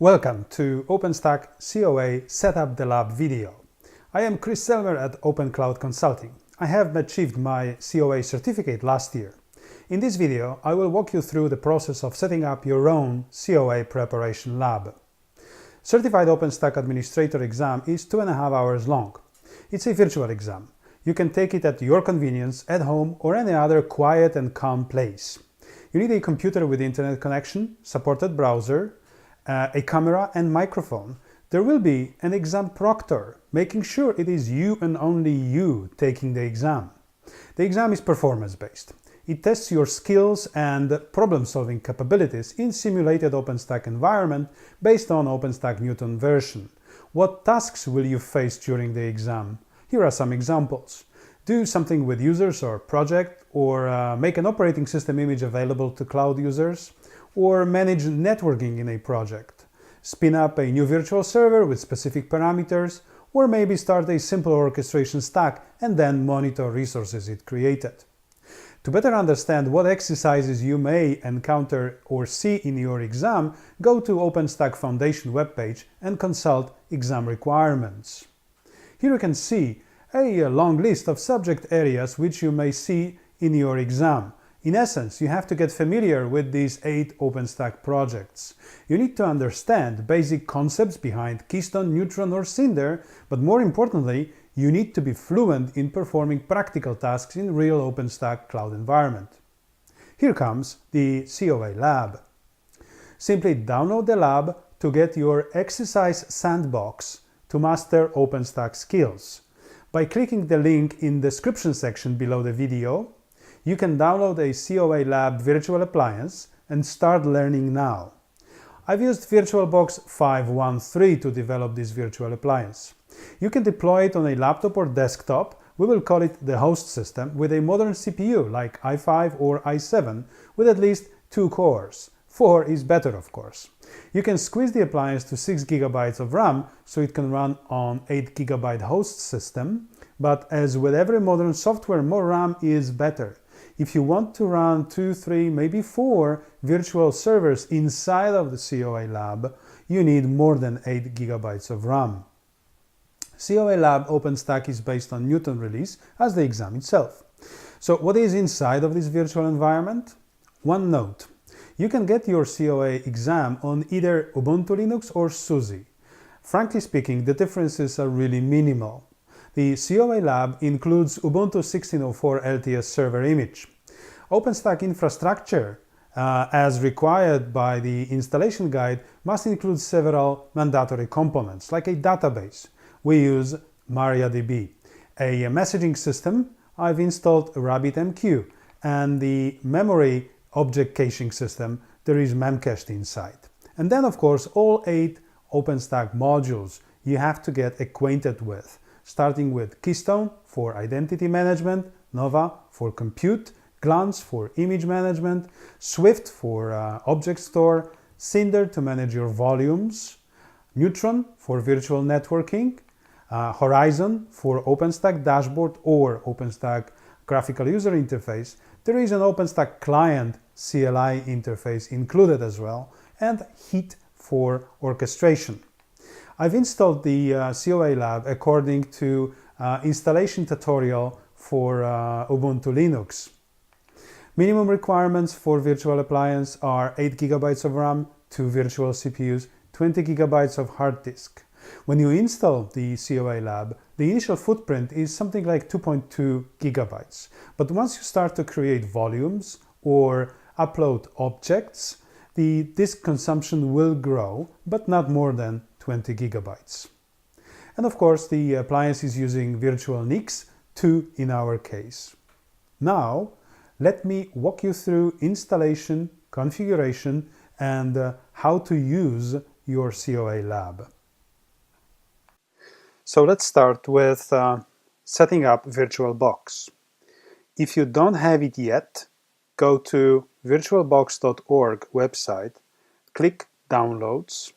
Welcome to OpenStack COA Setup the Lab video. I am Chris Selmer at Open Cloud Consulting. I have achieved my COA certificate last year. In this video, I will walk you through the process of setting up your own COA preparation lab. Certified OpenStack Administrator exam is 2.5 hours long. It's a virtual exam. You can take it at your convenience, at home, or any other quiet and calm place. You need a computer with internet connection, supported browser, a camera and microphone. There will be an exam proctor, making sure it is you and only you taking the exam. The exam is performance-based. It tests your skills and problem-solving capabilities in simulated OpenStack environment based on OpenStack Newton version. What tasks will you face during the exam? Here are some examples. Do something with users or project, or make an operating system image available to cloud users, or manage networking in a project, spin up a new virtual server with specific parameters, or maybe start a simple orchestration stack and then monitor resources it created. To better understand what exercises you may encounter or see in your exam, go to OpenStack Foundation webpage and consult exam requirements. Here you can see a long list of subject areas which you may see in your exam. In essence, you have to get familiar with these 8 OpenStack projects. You need to understand basic concepts behind Keystone, Neutron or Cinder, but more importantly, you need to be fluent in performing practical tasks in real OpenStack cloud environment. Here comes the COA Lab. Simply download the lab to get your exercise sandbox to master OpenStack skills. By clicking the link in the description section below the video, you can download a COA Lab Virtual Appliance and start learning now. I've used VirtualBox 5.1.3 to develop this virtual appliance. You can deploy it on a laptop or desktop. We will call it the host system with a modern CPU like i5 or i7 with at least 2 cores. 4 is better, of course. You can squeeze the appliance to 6 GB of RAM so it can run on 8 GB host system, but as with every modern software, more RAM is better. If you want to run 2, 3, maybe 4 virtual servers inside of the COA Lab, you need more than 8 GB of RAM. COA Lab OpenStack is based on Newton release as the exam itself. So what is inside of this virtual environment? One note. You can get your COA exam on either Ubuntu Linux or SUSE. Frankly speaking, the differences are really minimal. The COA Lab includes Ubuntu 16.04 LTS server image. OpenStack infrastructure, as required by the installation guide, must include several mandatory components, like a database. We use MariaDB. A messaging system, I've installed RabbitMQ, and the memory object caching system, there is Memcached inside. And then, of course, all 8 OpenStack modules you have to get acquainted with, starting with Keystone for identity management, Nova for compute, Glance for image management, Swift for object store, Cinder to manage your volumes, Neutron for virtual networking, Horizon for OpenStack dashboard or OpenStack graphical user interface. There is an OpenStack client CLI interface included as well, and Heat for orchestration. I've installed the COA Lab according to installation tutorial for Ubuntu Linux. Minimum requirements for virtual appliance are 8 GB of RAM, 2 virtual CPUs, 20 GB of hard disk. When you install the COA Lab, the initial footprint is something like 2.2 GB. But once you start to create volumes or upload objects, the disk consumption will grow, but not more than 20 GB. And of course, the appliance is using virtual NICs, 2 in our case. Now, let me walk you through installation, configuration, and how to use your COA Lab. So let's start with setting up VirtualBox. If you don't have it yet, go to virtualbox.org website, click Downloads,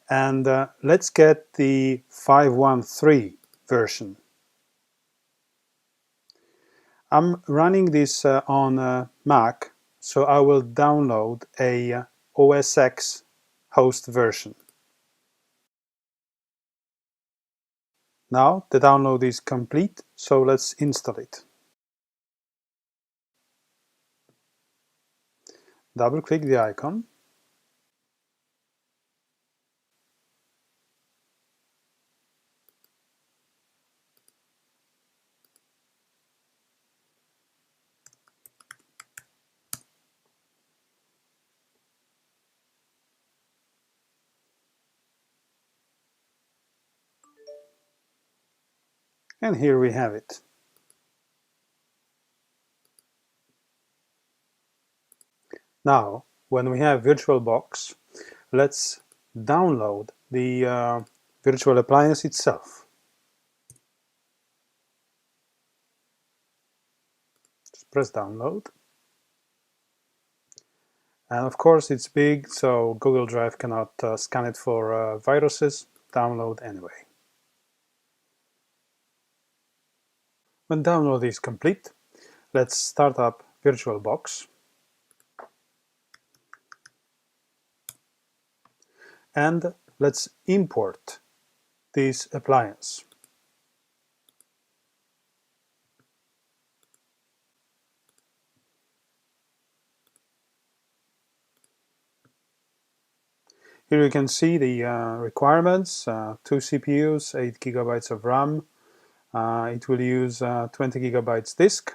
and let's get the 5.1.3 version. I'm running this on Mac, so I will download a OS X host version. Now the download is complete, so let's install it. Double-click the icon. And here we have it. Now, when we have VirtualBox, let's download the virtual appliance itself. Just press download. And of course it's big, so Google Drive cannot scan it for viruses. Download anyway. When download is complete, let's start up VirtualBox. And let's import this appliance. Here you can see the requirements, 2 CPUs, 8 GB of RAM. It will use 20 GB disk.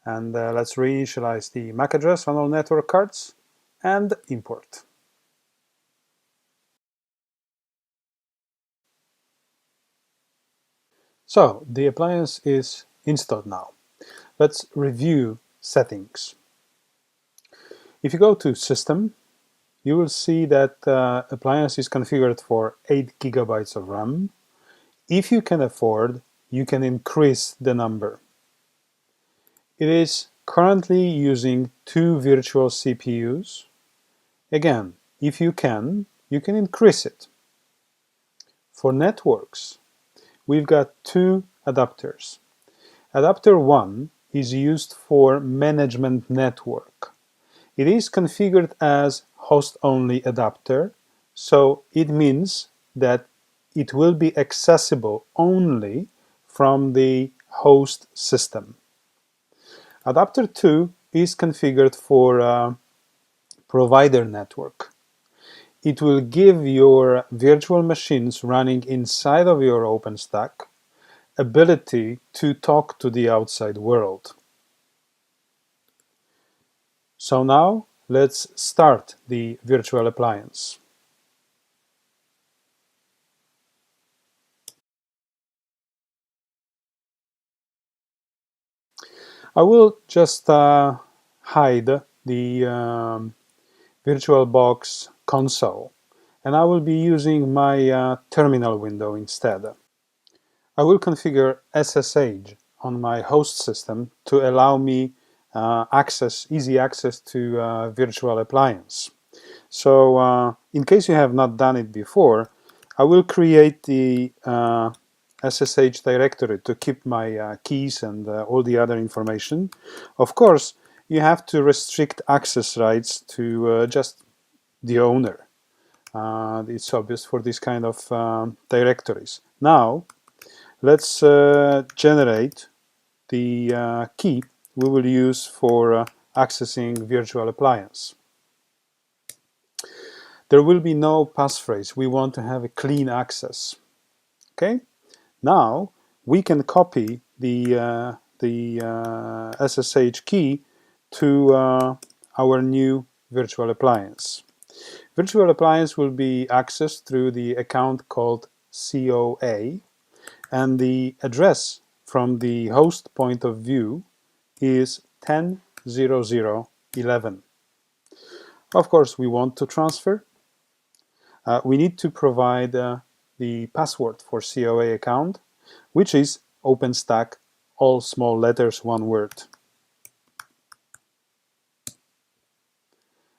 And let's reinitialize the MAC address on all network cards and import. So the appliance is installed now. Let's review settings. If you go to System, you will see that appliance is configured for 8 GB of RAM. If you can afford, you can increase the number. It is currently using 2 virtual CPUs. Again, if you can increase it. For networks, we've got 2 adapters. Adapter 1 is used for management network. It is configured as host-only adapter, so it means that it will be accessible only from the host system. Adapter 2 is configured for provider network. It will give your virtual machines running inside of your OpenStack ability to talk to the outside world. So now let's start the virtual appliance. I will just hide the VirtualBox console, and I will be using my terminal window instead. I will configure SSH on my host system to allow me easy access to virtual appliance. So in case you have not done it before, I will create the SSH directory to keep my keys and all the other information. Of course, you have to restrict access rights to just the owner. It's obvious for this kind of directories. Now, let's generate the key we will use for accessing virtual appliance. There will be no passphrase. We want to have a clean access. Okay. Now we can copy the SSH key to our new virtual appliance. Virtual appliance will be accessed through the account called COA, and the address from the host point of view is 10.0.0.11. Of course, we want to transfer. We need to provide the password for COA account, which is OpenStack, all small letters, one word.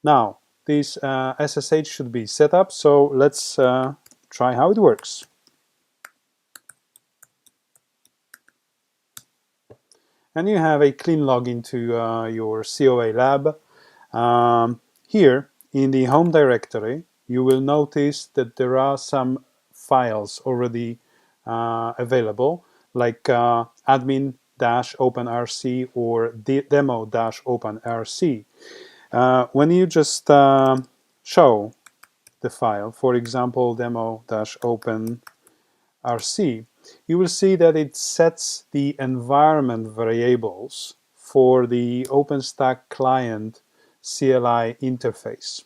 Now, this SSH should be set up, so let's try how it works. And you have a clean login to your COA Lab. Here, in the home directory, you will notice that there are some files already available, like admin-openrc or demo-openrc. When you just show the file, for example, demo-openrc, you will see that it sets the environment variables for the OpenStack client CLI interface.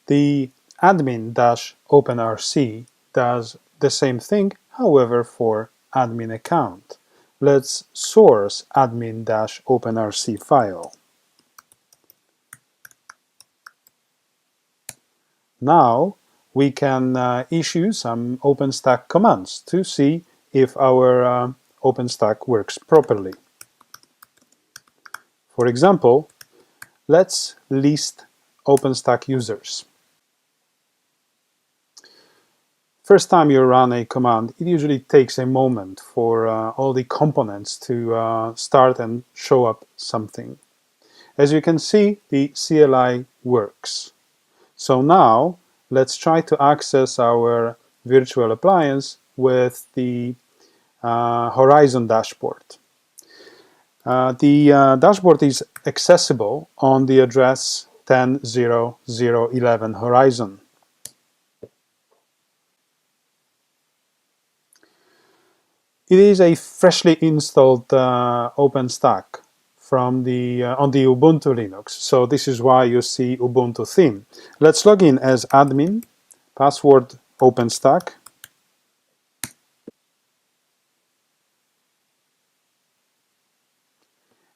The admin-openrc does the same thing, however, for admin account. Let's source admin-openrc file. Now we can issue some OpenStack commands to see if our OpenStack works properly. For example, let's list OpenStack users. First time you run a command, it usually takes a moment for all the components to start and show up something. As you can see, the CLI works. So now let's try to access our virtual appliance with the Horizon dashboard. The dashboard is accessible on the address 10.0.0.11 Horizon. It is a freshly installed OpenStack from on the Ubuntu Linux, so this is why you see Ubuntu theme. Let's log in as admin, password OpenStack.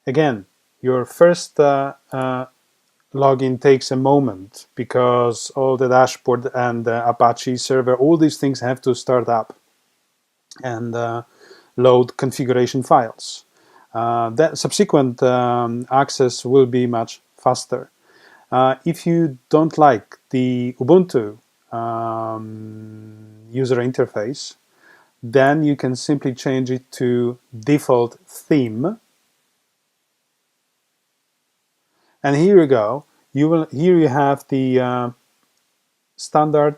Again, your first login takes a moment because all the dashboard and Apache server, all these things have to start up and load configuration files. That subsequent access will be much faster. If you don't like the Ubuntu user interface, then you can simply change it to default theme. And here you go. Here you have the standard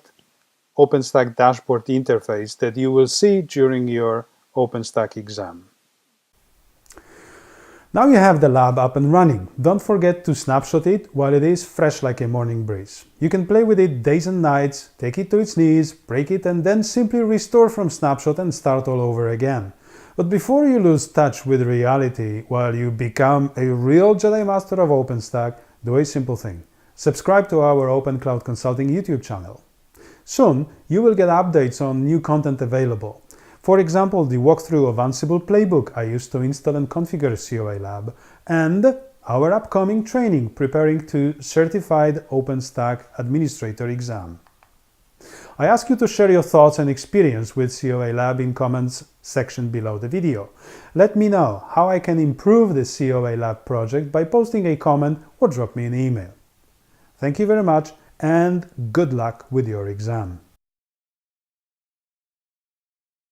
OpenStack dashboard interface that you will see during your OpenStack exam. Now you have the lab up and running. Don't forget to snapshot it while it is fresh like a morning breeze. You can play with it days and nights, take it to its knees, break it, and then simply restore from snapshot and start all over again. But before you lose touch with reality while you become a real Jedi Master of OpenStack, do a simple thing. Subscribe to our Open Cloud Consulting YouTube channel. Soon, you will get updates on new content available. For example, the walkthrough of Ansible playbook I used to install and configure COA Lab, and our upcoming training preparing to Certified OpenStack Administrator exam. I ask you to share your thoughts and experience with COA Lab in comments section below the video. Let me know how I can improve the COA Lab project by posting a comment or drop me an email. Thank you very much and good luck with your exam.